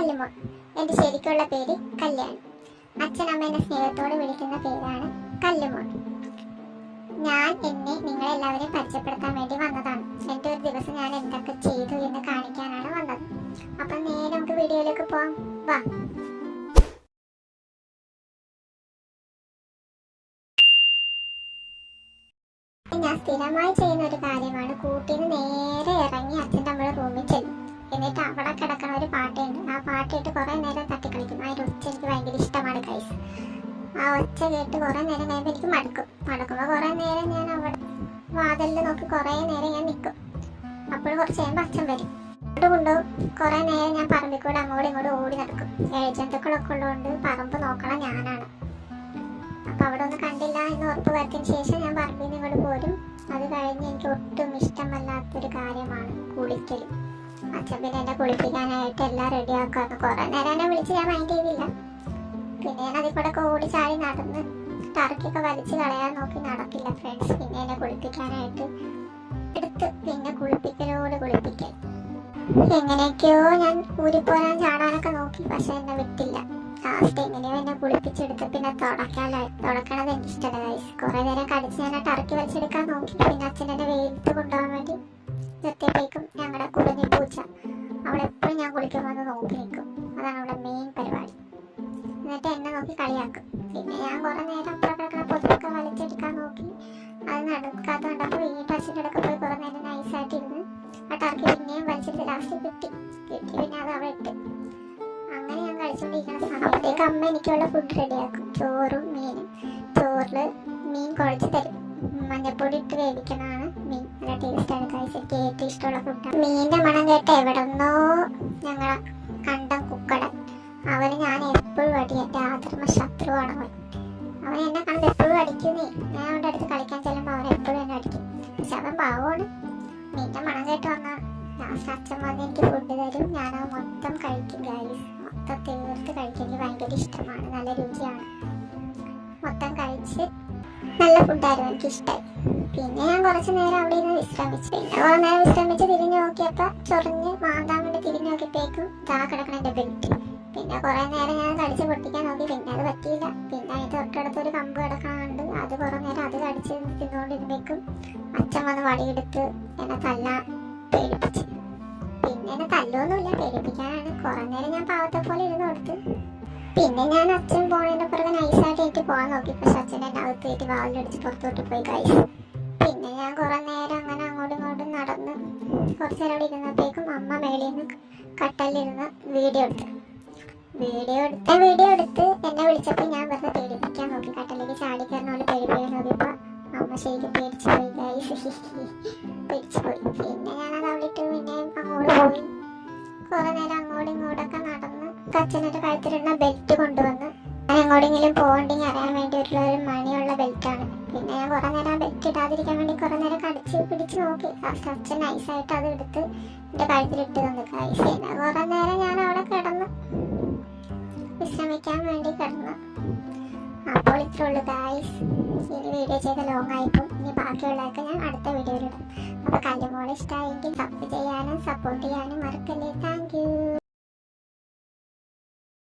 കല്ലുമോൾ. എൻ്റെ ശരിക്കുള്ള പേര് കല്യാണി. അച്ഛനമ്മ എന്നെ സ്നേഹത്തോടെ വിളിക്കുന്ന പേരാണ് കല്ലുമോൾ. ഞാൻ നിങ്ങളെല്ലാവരെയും പരിചയപ്പെടുത്താൻ വേണ്ടി വന്നതാണ്. എൻ്റെ ഒരു ദിവസം ഞാൻ എന്തൊക്കെ ചെയ്തു എന്ന് കാണിക്കാനാണ് വന്നത്. അപ്പം നേരെ നമുക്ക് വീഡിയോയിലേക്ക് പോവാം. വാ. ഞാൻ സ്ഥിരമായി ചെയ്യുന്ന ഒരു കാര്യമാണ് കൂട്ടിന് നേരെ ഇറങ്ങി അച്ഛൻ്റെ നമ്മുടെ റൂമിൽ ചെല്ലും. എന്നിട്ട് അവിടെ കിടക്കുന്ന ഒരു പാട്ടുണ്ട്. ആ പാട്ടിട്ട് കുറേ നേരം തട്ടിക്കളിക്കും. അതിൻ്റെ ഒച്ച എനിക്ക് ഭയങ്കര ഇഷ്ടമാണ് ഗൈസ്. ആ ഒച്ച കേട്ട് കുറേ നേരം കഴിയുമ്പോൾ എനിക്ക് മടുക്കുമ്പോൾ കുറേ നേരം ഞാൻ അവിടെ വാതിലിൽ നോക്കി കുറേ നേരം ഞാൻ നിൽക്കും. അപ്പോൾ കുറച്ച് കഴിയുമ്പോൾ അച്ഛൻ വരും. കൊണ്ടുപോകും. കുറേ നേരം ഞാൻ പറമ്പിൽ കൂടെ അങ്ങോട്ടും ഇങ്ങോട്ടും ഓടി നടക്കും. ഏജന്തുക്കളൊക്കെ ഉള്ളതുകൊണ്ട് പറമ്പ് നോക്കണം ഞാനാണ്. അപ്പോൾ അവിടെ ഒന്നും കണ്ടില്ല എന്ന് ഉറപ്പ് വരുത്തിയതിന് ശേഷം ഞാൻ പറമ്പിൽ നിന്ന് ഇങ്ങോട്ട് പോരും. അത് കഴിഞ്ഞ് എനിക്ക് ഒട്ടും ഇഷ്ടമല്ലാത്തൊരു കാര്യമാണ് കുളിക്കൽ. അച്ഛൻ പിന്നെ എന്നെ കുളിപ്പിക്കാനായിട്ട് എല്ലാം റെഡിയാക്കാറുണ്ട്. കുറേ നേരം എന്നെ വിളിച്ച് ഞാൻ മൈൻഡ് ചെയ്തില്ല. പിന്നെ ഞാൻ അതിൽ കൂടെ ഓടി ചാടി നടന്ന് ടർക്കിയൊക്കെ വലിച്ച് കളയാൻ നോക്കി. നടക്കില്ല ഫ്രണ്ട്സ്. പിന്നെ എന്നെ കുളിപ്പിക്കാനായിട്ട് എടുത്ത് പിന്നെ കുളിപ്പിക്കൽ എങ്ങനെയൊക്കെയോ ഞാൻ ഊരിപ്പോരാൻ ചാടാനൊക്കെ നോക്കി. പക്ഷെ എന്നെ വിട്ടില്ല. ലാസ്റ്റ് എങ്ങനെയോ എന്നെ കുളിപ്പിച്ചെടുത്ത് പിന്നെ തുടക്കണത് എനിക്കിഷ്ടമല്ല ഗൈസ്. കുറേ നേരം കടിച്ച് ഞാൻ ആ ടർക്കി വലിച്ചെടുക്കാൻ നോക്കി. പിന്നെ അച്ഛൻ എന്നെ വെയിലത്ത് കൊണ്ടുപോകാൻ വേണ്ടി നിർത്തിയപ്പോഴേക്കും ഞങ്ങളുടെ കുടുങ്ങി പൂച്ച അവിടെ എപ്പോഴും ഞാൻ കുളിക്കുമ്പോൾ നോക്കി നിൽക്കും. അതാണ് അവിടെ മെയിൻ പരിപാടി. എന്നിട്ട് എന്നെ നോക്കി കളിയാക്കും. പിന്നെ ഞാൻ കുറേ നേരം അപ്പുറം കിടക്കുന്ന പൊതുവൊക്കെ വലിച്ചെടുക്കാൻ നോക്കി. അത് നടക്കാത്ത കണ്ടപ്പോൾ വീട്ടിൽ അച്ഛൻ്റെ അടുക്ക പോയി കുറേ നേരം നൈസായിട്ടിരുന്ന് ആ ടർക്കി പിന്നെയും വലിച്ചെടുത്ത് ലാസ്റ്റ് കിട്ടി. പിന്നെ അത് അവിടെ ഇട്ട് അങ്ങനെ ഞാൻ കഴിച്ചുകൊണ്ടിരിക്കുന്ന സമയത്തേക്ക് അമ്മ എനിക്കുള്ള ഫുഡ് റെഡിയാക്കും. ചോറും മീനും. ചോറിൽ മീൻ കുഴച്ച് തരും. മഞ്ഞപ്പൊടി ഇട്ട് വേവിക്കുന്നതാണ് മീൻ. നല്ല ടേസ്റ്റാണ് കഴിച്ച്. എനിക്ക് ഏറ്റവും ഇഷ്ടമുള്ള ഫുഡാണ്. മീനിൻ്റെ മണം കേട്ട് എവിടെന്നോ ഞങ്ങളെ കണ്ടം കുക്കടൻ അവന് ഞാൻ എപ്പോഴും അടി. എൻ്റെ ആധർമ്മ ശത്രുവാണ് അവൻ എന്നെ കണ്ട് എപ്പോഴും അടിക്കുന്നേ. ഞാൻ അവൻ്റെ അടുത്ത് കളിക്കാൻ ചെല്ലുമ്പോൾ അവൻ എപ്പോഴും എന്നെ അടിക്കും. പക്ഷെ അവൻ പാവമാണ്. മീനിൻ്റെ മണം കേട്ട് വന്നാൽ ലാസ്റ്റ് അച്ഛൻ വന്ന് എനിക്ക് ഫുഡ് തരും. ഞാനത് മൊത്തം കഴിക്കും ഗൈസ്. മൊത്തം തീർത്ത് കഴിക്കും. എനിക്ക് ഭയങ്കര ഇഷ്ടമാണ്. നല്ല രുചിയാണ്. മൊത്തം കഴിച്ച് നല്ല ഫുഡായിരുന്നു. എനിക്കിഷ്ടമായി. പിന്നെ ഞാൻ കുറച്ച് നേരം അവിടെ ഇരുന്ന് വിശ്രമിച്ചു. പിന്നെ കുറേ നേരം വിശ്രമിച്ച് തിരിഞ്ഞു നോക്കിയപ്പോൾ ചൊറിഞ്ഞ് മാന്താൻ വേണ്ടി തിരിഞ്ഞു നോക്കിയപ്പോഴേക്കും കിടക്കണം എൻ്റെ ബെൽറ്റ്. പിന്നെ കുറേ നേരം ഞാൻ കടിച്ച് പൊട്ടിക്കാൻ നോക്കി. പിന്നെ അത് പറ്റിയില്ല. പിന്നെ അതിൻ്റെ തൊട്ടടുത്തൊരു കമ്പ് കിടക്കാനുണ്ട്. അത് കുറേ നേരം അത് കടിച്ച് തിന്നുകൊണ്ടിരുന്നേക്കും അച്ഛൻ വന്ന് വടിയെടുത്ത് എന്നെ തല്ലാൻ പേടിപ്പിച്ച്. പിന്നെ എന്നെ തല്ലൊന്നുമില്ല, പേടിപ്പിക്കാനാണ്. കുറേ നേരം ഞാൻ പാവത്തെ പോലെ ഇരുന്ന് കൊടുത്ത്. പിന്നെ ഞാൻ അച്ഛൻ പോണതിൻ്റെ പുറകെ നൈസായിട്ട് എനിക്ക് പോകാൻ നോക്കി. പക്ഷെ അച്ഛൻ എന്നെ അകത്ത് കയറ്റി വാതിലടിച്ച് പുറത്തോട്ട് പോയി കഴിച്ചു. പിന്നെ ഞാൻ കുറേ നേരം അങ്ങനെ അങ്ങോട്ടും ഇങ്ങോട്ടും നടന്ന് കുറച്ച് നേരം അവിടെ ഇരുന്നപ്പോഴേക്കും അമ്മ മേളിൽ നിന്ന് കട്ടലിരുന്ന് വീഡിയോ എടുത്ത് എന്നെ വിളിച്ചപ്പോൾ ഞാൻ വെറുതെ പേടിപ്പിക്കാൻ നോക്കി. കട്ടലിലേക്ക് ചാടി കയറുന്ന പോലെ പേടിപ്പിക്കാൻ നോക്കിയപ്പോൾ അമ്മ ശരിക്കും പേടിച്ചു പോയി. പിന്നെ ഞാനത് അവിടെ ഇട്ട് പിന്നെ അങ്ങോട്ട് പോയി. കുറേ നേരം അങ്ങോട്ടും ഇങ്ങോട്ടൊക്കെ നടന്ന് അച്ഛനൊരു കഴുത്തിലിടുന്ന ബെൽറ്റ് കൊണ്ടുവന്ന് ഞാൻ എങ്ങോട്ടെങ്കിലും പോകണ്ടെങ്കിൽ അറിയാൻ വേണ്ടിയിട്ടുള്ള ഒരു മണിയുള്ള ബെൽറ്റാണ്. പിന്നെ ഞാൻ കുറേ നേരം ആ ബെൽറ്റ് ഇടാതിരിക്കാൻ വേണ്ടി കുറേ നേരം കടിച്ച് പിടിച്ച് നോക്കി. ലാസ്റ്റ് അച്ഛൻ നൈസായിട്ട് അത് എടുത്ത് എൻ്റെ കഴുത്തിലിട്ട് തന്നു ഗൈസ്. പിന്നെ കുറേ നേരം ഞാൻ അവിടെ കിടന്ന് വിശ്രമിക്കാൻ വേണ്ടി കിടന്നു. അപ്പോൾ ഇത്രേ ഉള്ളൂ ഗൈസ്. ഇനി വീഡിയോ ചെയ്ത് ലോങ് ആയിപ്പോൾ ഇനി ബാക്കിയുള്ളതൊക്കെ ഞാൻ അടുത്ത വീഡിയോയിലിടും. അപ്പോൾ കല്ലുമോൾ ഇഷ്ടമായെങ്കിൽ സബ് ചെയ്യാനും സപ്പോർട്ട് ചെയ്യാനും മറക്കല്ലേ. Thank you.